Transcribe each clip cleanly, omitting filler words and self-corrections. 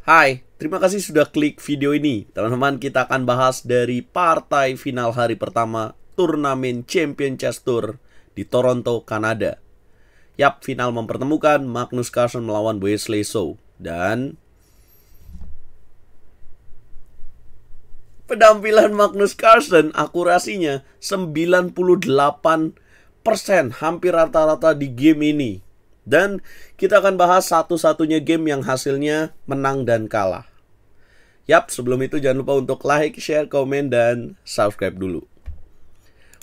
Hai, terima kasih sudah klik video ini. Teman-teman, kita akan bahas dari partai final hari pertama turnamen Champion Chess Tour di Toronto, Kanada. Yap, final mempertemukan Magnus Carlsen melawan Wesley So. Dan penampilan Magnus Carlsen akurasinya 98%, hampir rata-rata di game ini. Dan kita akan bahas satu-satunya game yang hasilnya menang dan kalah. Yap, sebelum itu jangan lupa untuk like, share, komen, dan subscribe dulu.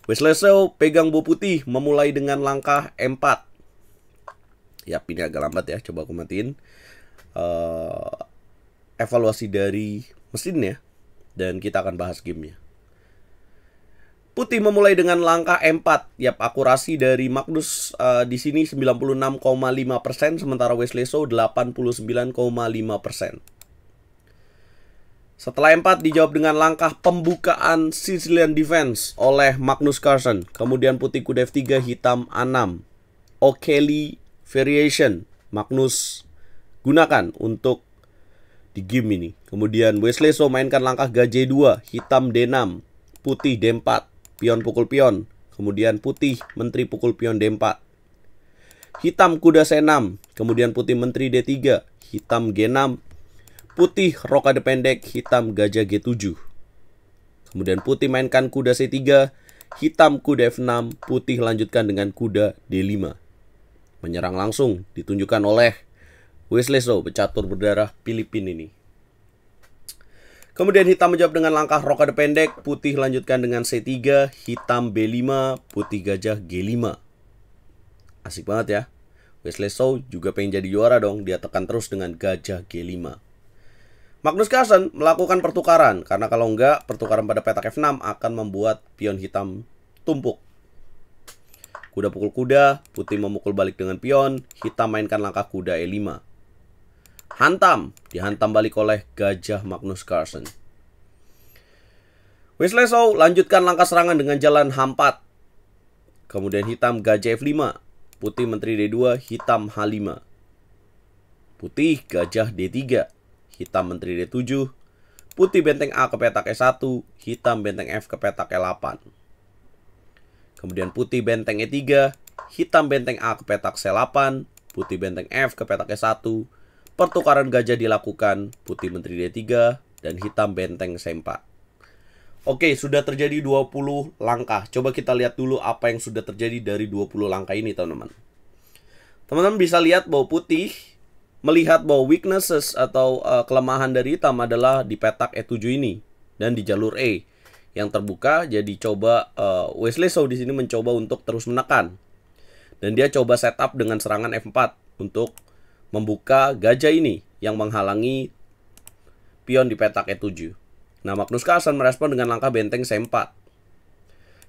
Wesley So pegang bow putih memulai dengan langkah E4. Yap, ini agak lambat ya, coba aku matiin evaluasi dari mesinnya. Dan kita akan bahas gamenya. Putih memulai dengan langkah E4. Yap, akurasi dari Magnus di sini 96,5%, sementara Wesley So 89,5%. Setelah E4 dijawab dengan langkah pembukaan Sicilian Defense oleh Magnus Carlsen. Kemudian putih kuda F3, hitam A6. O'Kelly Variation Magnus gunakan untuk di game ini. Kemudian Wesley So mainkan langkah gajah 2, hitam D6, putih D4. Pion pukul pion. Kemudian putih menteri pukul pion D4. Hitam kuda C6. Kemudian putih menteri D3. Hitam G6. Putih rokade pendek. Hitam gajah G7. Kemudian putih mainkan kuda C3. Hitam kuda F6. Putih lanjutkan dengan kuda D5. Menyerang langsung ditunjukkan oleh Wesley So, pecatur berdarah Filipina ini. Kemudian hitam menjawab dengan langkah rokade pendek, putih lanjutkan dengan C3, hitam B5, putih gajah G5. Asik banget ya. Wesley So juga pengen jadi juara dong, dia tekan terus dengan gajah G5. Magnus Carlsen melakukan pertukaran, karena kalau enggak, pertukaran pada petak F6 akan membuat pion hitam tumpuk. Kuda pukul kuda, putih memukul balik dengan pion, hitam mainkan langkah kuda E5. Hantam, dihantam balik oleh gajah Magnus Carlsen. Wesley So lanjutkan langkah serangan dengan jalan H4. Kemudian hitam gajah F5, putih menteri D2, hitam H5. Putih gajah D3, hitam menteri D7, putih benteng A ke petak E1, hitam benteng F ke petak E8. Kemudian putih benteng E3, hitam benteng A ke petak C8, putih benteng F ke petak E1. Pertukaran gajah dilakukan, putih menteri D3 dan hitam benteng C4. Oke, sudah terjadi 20 langkah. Coba kita lihat dulu apa yang sudah terjadi dari 20 langkah ini, teman-teman. Teman-teman bisa lihat bahwa putih melihat bahwa weaknesses atau kelemahan dari hitam adalah di petak E7 ini dan di jalur E yang terbuka. Jadi coba Wesley So di sini mencoba untuk terus menekan. Dan dia coba setup dengan serangan F4 untuk membuka gajah ini yang menghalangi pion di petak E7. Nah, Magnus Carlsen merespon dengan langkah benteng C4.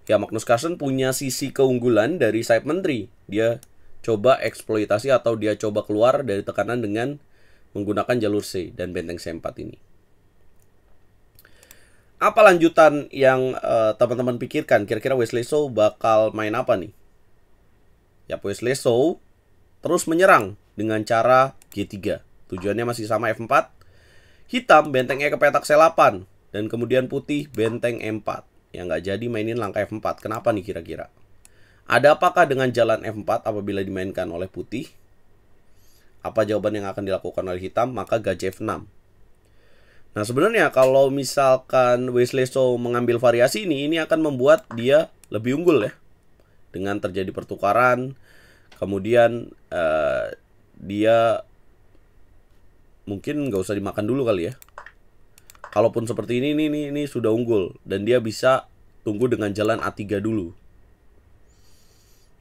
Ya, Magnus Carlsen punya sisi keunggulan dari sayap menteri. Dia coba eksploitasi atau dia coba keluar dari tekanan dengan menggunakan jalur C dan benteng C4 ini. Apa lanjutan yang teman-teman pikirkan? Kira-kira Wesley So bakal main apa nih? Ya, Wesley So terus menyerang dengan cara G3. Tujuannya masih sama F4. Hitam benteng E ke petak C8. Dan kemudian putih benteng E4. Yang nggak jadi mainin langkah F4. Kenapa nih kira-kira? Ada apakah dengan jalan F4 apabila dimainkan oleh putih? Apa jawaban yang akan dilakukan oleh hitam? Maka gajah F6. Nah, sebenarnya kalau misalkan Wesley So mengambil variasi ini akan membuat dia lebih unggul ya. Dengan terjadi pertukaran, kemudian dia mungkin nggak usah dimakan dulu kali ya. Kalaupun seperti ini sudah unggul dan dia bisa tunggu dengan jalan A3 dulu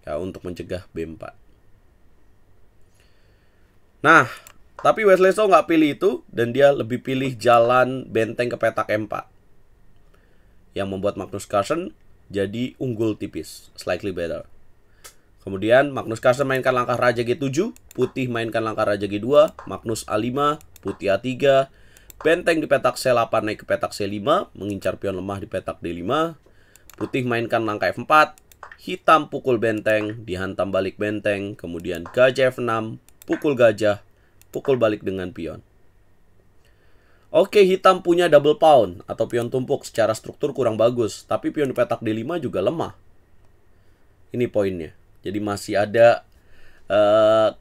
ya untuk mencegah B4. Nah, tapi Wesley So nggak pilih itu dan dia lebih pilih jalan benteng ke petak E4 yang membuat Magnus Carlsen jadi unggul tipis, slightly better. Kemudian Magnus Carlsen mainkan langkah raja G7, putih mainkan langkah raja G2, Magnus A5, putih A3, benteng di petak C8 naik ke petak C5, mengincar pion lemah di petak D5, putih mainkan langkah F4, hitam pukul benteng, dihantam balik benteng, kemudian gajah F6, pukul gajah, pukul balik dengan pion. Oke, hitam punya double pawn atau pion tumpuk, secara struktur kurang bagus, tapi pion di petak D5 juga lemah. Ini poinnya. Jadi masih ada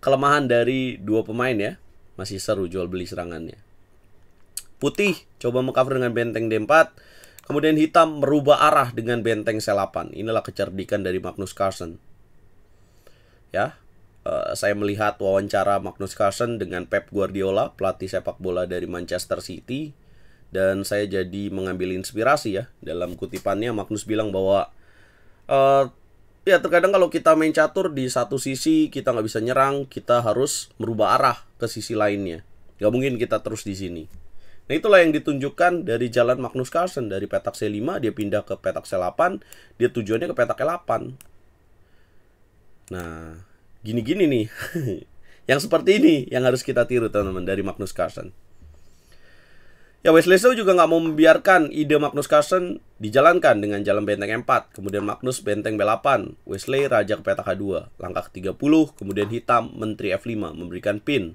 kelemahan dari dua pemain ya. Masih seru jual beli serangannya. Putih coba mengcover dengan benteng D4, kemudian hitam merubah arah dengan benteng C8. Inilah kecerdikan dari Magnus Carlsen. Ya, saya melihat wawancara Magnus Carlsen dengan Pep Guardiola, pelatih sepak bola dari Manchester City, dan saya jadi mengambil inspirasi ya. Dalam kutipannya Magnus bilang bahwa ya terkadang kalau kita main catur di satu sisi kita nggak bisa nyerang, kita harus merubah arah ke sisi lainnya. Nggak mungkin kita terus di sini. Nah, itulah yang ditunjukkan dari jalan Magnus Carlsen. Dari petak C5 dia pindah ke petak C8, dia tujuannya ke petak E8. Nah, gini-gini nih. Yang seperti ini yang harus kita tiru teman-teman dari Magnus Carlsen. Ya, Wesley So juga nggak mau membiarkan ide Magnus Carlsen dijalankan dengan jalan benteng E4. Kemudian Magnus benteng B8. Wesley raja ke petak H2. Langkah ke-30. Kemudian hitam menteri F5 memberikan pin.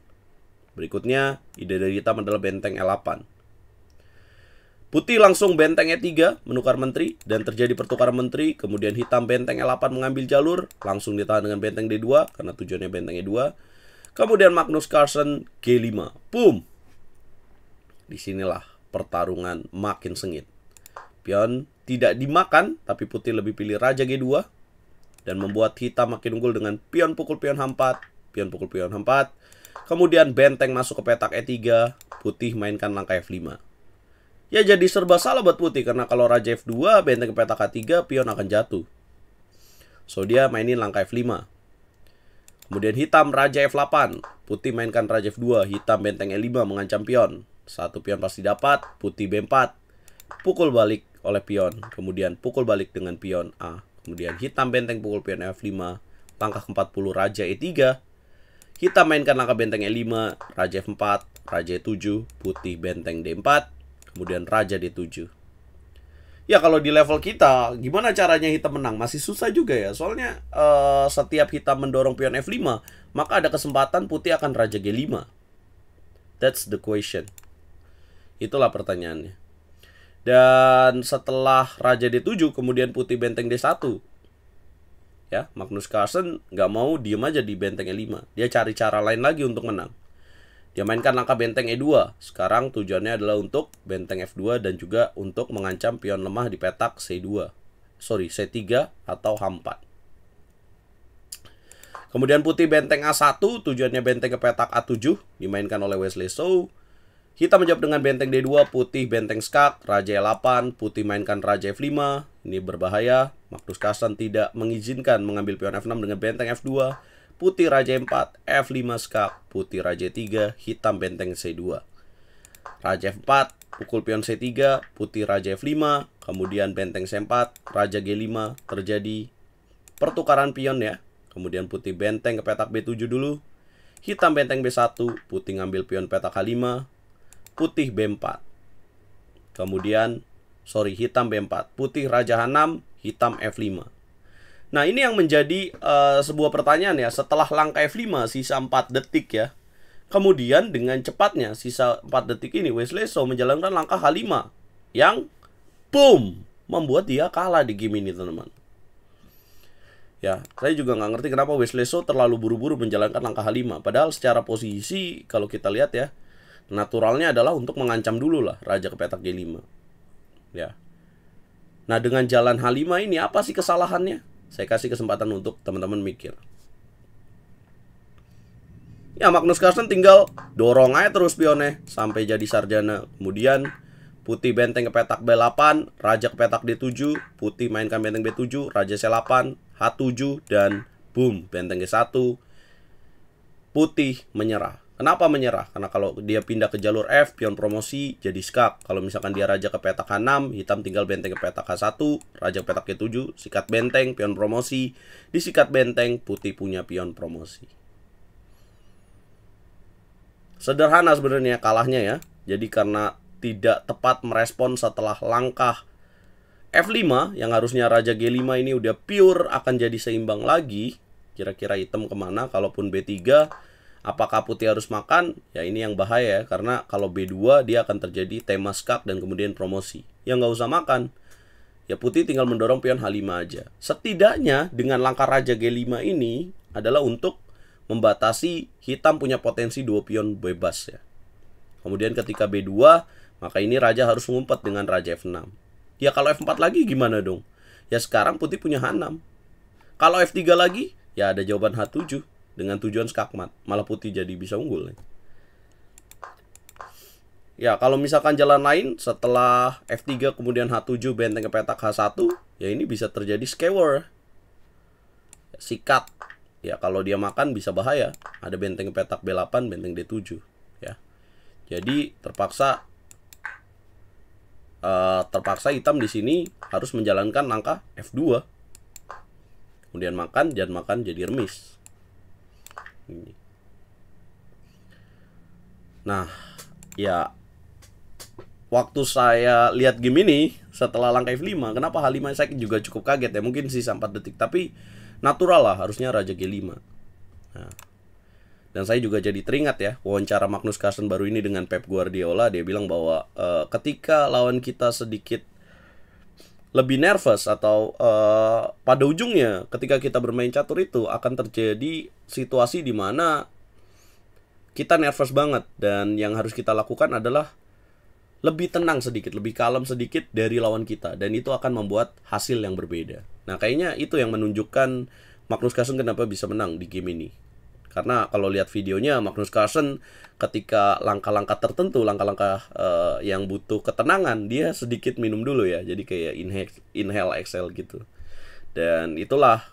Berikutnya ide dari hitam adalah benteng E8. Putih langsung benteng E3 menukar menteri dan terjadi pertukaran menteri. Kemudian hitam benteng E8 mengambil jalur, langsung ditahan dengan benteng D2 karena tujuannya benteng E2. Kemudian Magnus Carlsen G5. Boom. Disinilah pertarungan makin sengit. Pion tidak dimakan, tapi putih lebih pilih raja G2 dan membuat hitam makin unggul dengan pion pukul pion H4, pion pukul pion H4. Kemudian benteng masuk ke petak E3, putih mainkan langkah F5. Ya, jadi serba salah buat putih, karena kalau raja F2, benteng ke petak H3, pion akan jatuh. So, dia mainin langkah F5. Kemudian hitam raja F8, putih mainkan raja F2, hitam benteng E5 mengancam pion. Satu pion pasti dapat, putih B4, pukul balik oleh pion. Kemudian pukul balik dengan pion A. Kemudian hitam benteng pukul pion F5, langkah ke-40 raja E3. Hitam mainkan langkah benteng E5, raja F4, raja E7, putih benteng D4. Kemudian raja D7. Ya, kalau di level kita, gimana caranya hitam menang? Masih susah juga ya. Soalnya setiap hitam mendorong pion F5, maka ada kesempatan putih akan raja G5. That's the question. Itulah pertanyaannya. Dan setelah raja D7, kemudian putih benteng D1. Ya, Magnus Carlsen nggak mau diem aja di benteng E5. Dia cari cara lain lagi untuk menang. Dia mainkan langkah benteng E2. Sekarang tujuannya adalah untuk benteng F2 dan juga untuk mengancam pion lemah di petak C3 atau H4. Kemudian putih benteng A1, tujuannya benteng ke petak A7, dimainkan oleh Wesley So. Hitam menjawab dengan benteng D2, putih benteng skak, raja E8, putih mainkan raja F5. Ini berbahaya. Magnus Carlsen tidak mengizinkan mengambil pion F6 dengan benteng F2. Putih raja E4, F5 skak, putih raja E3, hitam benteng C2. Raja F4, pukul pion C3, putih raja F5, kemudian benteng C4, raja G5, terjadi pertukaran pion ya. Kemudian putih benteng ke petak B7 dulu, hitam benteng B1, putih ngambil pion petak H5, putih B4. Kemudian, hitam B4, putih raja H6, hitam F5. Nah, ini yang menjadi sebuah pertanyaan ya. Setelah langkah F5, sisa 4 detik ya. Kemudian dengan cepatnya, sisa 4 detik ini, Wesley So menjalankan langkah H5. Yang, boom, membuat dia kalah di game ini, teman-teman. Ya, saya juga nggak ngerti kenapa Wesley So terlalu buru-buru menjalankan langkah H5. Padahal secara posisi, kalau kita lihat ya, naturalnya adalah untuk mengancam dulu lah raja ke petak G5. Ya. Nah, dengan jalan H5 ini, apa sih kesalahannya? Saya kasih kesempatan untuk teman-teman mikir. Ya, Magnus Carlsen tinggal dorong aja terus pionnya sampai jadi sarjana. Kemudian putih benteng ke petak B8, raja ke petak D7, putih mainkan benteng B7, raja C8, H7, dan boom, benteng G1. Putih menyerah. Kenapa menyerah? Karena kalau dia pindah ke jalur F, pion promosi jadi skak. Kalau misalkan dia raja ke petak H6, hitam tinggal benteng ke petak H1, raja ke petak G7, sikat benteng, pion promosi. Disikat benteng, putih punya pion promosi. Sederhana sebenarnya kalahnya ya. Jadi karena tidak tepat merespon setelah langkah F5, yang harusnya raja G5 ini udah pure akan jadi seimbang lagi. Kira-kira hitam kemana? Kalaupun B3, Apakah putih harus makan? Ya ini yang bahaya ya, karena kalau B2 dia akan terjadi tema skak dan kemudian promosi. Ya nggak usah makan. Ya putih tinggal mendorong pion H5 aja. Setidaknya dengan langkah raja G5 ini adalah untuk membatasi hitam punya potensi 2 pion bebas ya. Kemudian ketika B2, maka ini raja harus ngumpet dengan raja F6. Ya kalau F4 lagi gimana dong? Ya sekarang putih punya H6. Kalau F3 lagi, ya ada jawaban H7 dengan tujuan skakmat. Malah putih jadi bisa unggul. Ya kalau misalkan jalan lain setelah F3 kemudian H7 benteng ke petak H1, ya ini bisa terjadi skewer. Sikat. Ya kalau dia makan bisa bahaya. Ada benteng ke petak B8, benteng D7 ya. Jadi terpaksa hitam di sini harus menjalankan langkah F2. Kemudian makan, jangan makan jadi remis. Nah, ya waktu saya lihat game ini setelah langkah F5, kenapa H5 saya juga cukup kaget ya, mungkin sisa 4 detik, tapi natural lah, harusnya raja G5. Nah, dan saya juga jadi teringat ya wawancara Magnus Carlsen baru ini dengan Pep Guardiola. Dia bilang bahwa ketika lawan kita sedikit lebih nervous atau pada ujungnya ketika kita bermain catur itu akan terjadi situasi di mana kita nervous banget, dan yang harus kita lakukan adalah lebih tenang sedikit, lebih kalem sedikit dari lawan kita, dan itu akan membuat hasil yang berbeda. Nah kayaknya itu yang menunjukkan Magnus Carlsen kenapa bisa menang di game ini. Karena kalau lihat videonya Magnus Carlsen ketika langkah-langkah tertentu, langkah-langkah yang butuh ketenangan, dia sedikit minum dulu ya. Jadi kayak inhale, exhale gitu. Dan itulah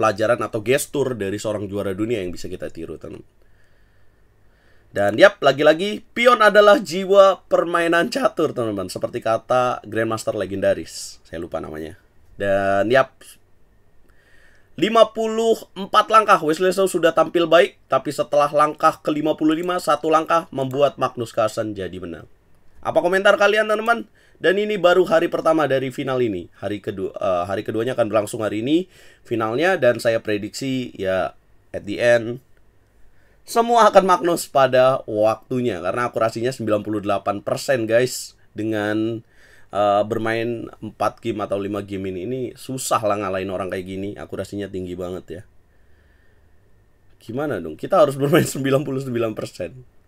pelajaran atau gestur dari seorang juara dunia yang bisa kita tiru, teman. Dan yap, lagi-lagi pion adalah jiwa permainan catur, teman-teman. Seperti kata Grandmaster legendaris, saya lupa namanya. Dan yap, 54 langkah Wesley So sudah tampil baik, tapi setelah langkah ke-55, satu langkah membuat Magnus Carlsen jadi menang. Apa komentar kalian, teman-teman? Dan ini baru hari pertama dari final ini. Hari keduanya akan berlangsung hari ini finalnya, dan saya prediksi ya at the end semua akan Magnus pada waktunya, karena akurasinya 98% guys. Dengan bermain 4 game atau 5 game ini susah lah ngalahin orang kayak gini. Akurasinya tinggi banget ya. Gimana dong? Kita harus bermain 99%.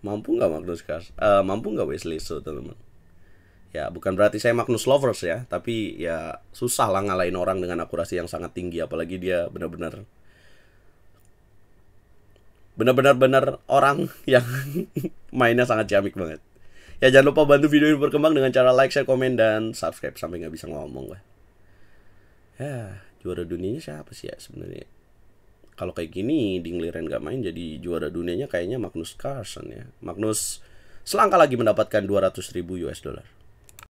Mampu nggak Magnus Carlsen? Mampu nggak Wesley So, teman-teman? Ya bukan berarti saya Magnus lovers ya, tapi ya susah lah ngalahin orang dengan akurasi yang sangat tinggi. Apalagi dia benar-benar orang yang mainnya sangat ciamik banget. Ya jangan lupa bantu video ini berkembang dengan cara like, share, komen, dan subscribe sampai nggak bisa ngomong gue. Ya juara dunianya siapa sih ya sebenarnya? Kalau kayak gini di ngeliren nggak main, jadi juara dunianya kayaknya Magnus Carlsen ya. Magnus selangkah lagi mendapatkan 200.000 US dollar.